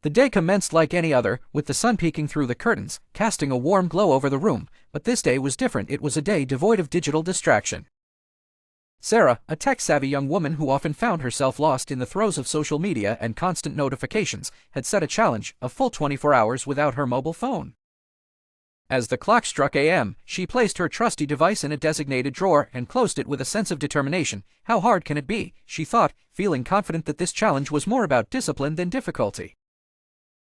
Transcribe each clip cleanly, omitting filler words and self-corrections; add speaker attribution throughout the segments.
Speaker 1: The day commenced like any other, with the sun peeking through the curtains, casting a warm glow over the room, but this day was different. It was a day devoid of digital distraction. Sarah, a tech-savvy young woman who often found herself lost in the throes of social media and constant notifications, had set a challenge: a full 24 hours without her mobile phone. As the clock struck a.m., she placed her trusty device in a designated drawer and closed it with a sense of determination. How hard can it be, she thought, feeling confident that this challenge was more about discipline than difficulty.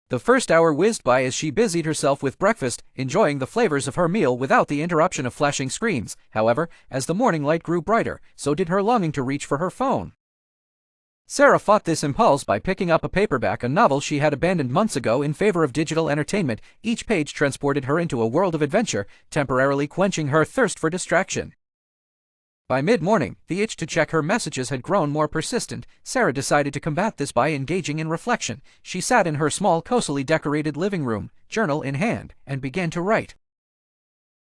Speaker 1: The first hour whizzed by as she busied herself with breakfast, enjoying the flavors of her meal without the interruption of flashing screens. However, as the morning light grew brighter, so did her longing to reach for her phone. Sarah fought this impulse by picking up a paperback, a novel she had abandoned months ago in favor of digital entertainment. Each page transported her into a world of adventure, temporarily quenching her thirst for distraction. By mid-morning, the itch to check her messages had grown more persistent. Sarah decided to combat this by engaging in reflection. She sat in her small, cosily decorated living room, journal in hand, and began to write.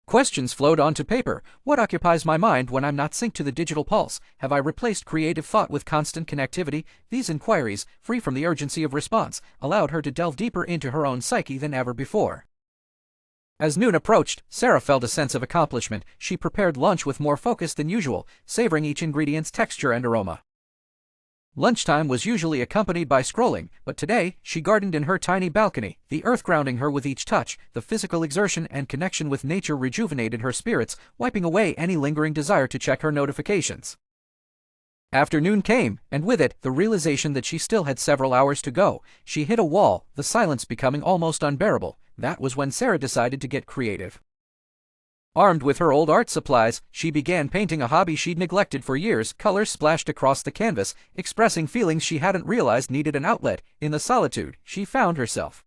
Speaker 1: Questions flowed onto paper. What occupies my mind when I'm not synced to the digital pulse? Have I replaced creative thought with constant connectivity? These inquiries, free from the urgency of response, allowed her to delve deeper into her own psyche than ever before. As noon approached, Sarah felt a sense of accomplishment. She prepared lunch with more focus than usual, savoring each ingredient's texture and aroma. Lunchtime was usually accompanied by scrolling, but today, she gardened in her tiny balcony, the earth grounding her with each touch. The physical exertion and connection with nature rejuvenated her spirits, wiping away any lingering desire to check her notifications. Afternoon came, and with it, the realization that she still had several hours to go. She hit a wall, the silence becoming almost unbearable. That was when Sarah decided to get creative. Armed with her old art supplies, she began painting, a hobby she'd neglected for years. Colors splashed across the canvas, expressing feelings she hadn't realized needed an outlet. In the solitude, she found herself.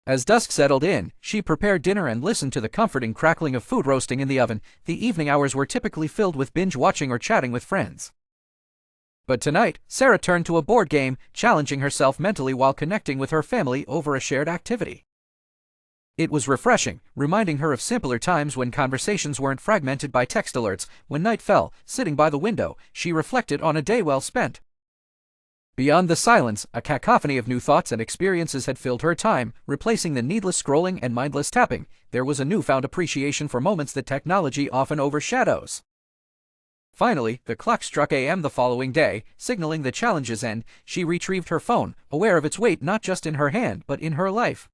Speaker 1: As dusk settled in, she prepared dinner and listened to the comforting crackling of food roasting in the oven. The evening hours were typically filled with binge-watching or chatting with friends. But tonight, Sarah turned to a board game, challenging herself mentally while connecting with her family over a shared activity. It was refreshing, reminding her of simpler times when conversations weren't fragmented by text alerts. When night fell, sitting by the window, she reflected on a day well spent. Beyond the silence, a cacophony of new thoughts and experiences had filled her time, replacing the needless scrolling and mindless tapping. There was a newfound appreciation for moments that technology often overshadows. Finally, the clock struck a.m. the following day, signaling the challenge's end. She retrieved her phone, aware of its weight not just in her hand but in her life.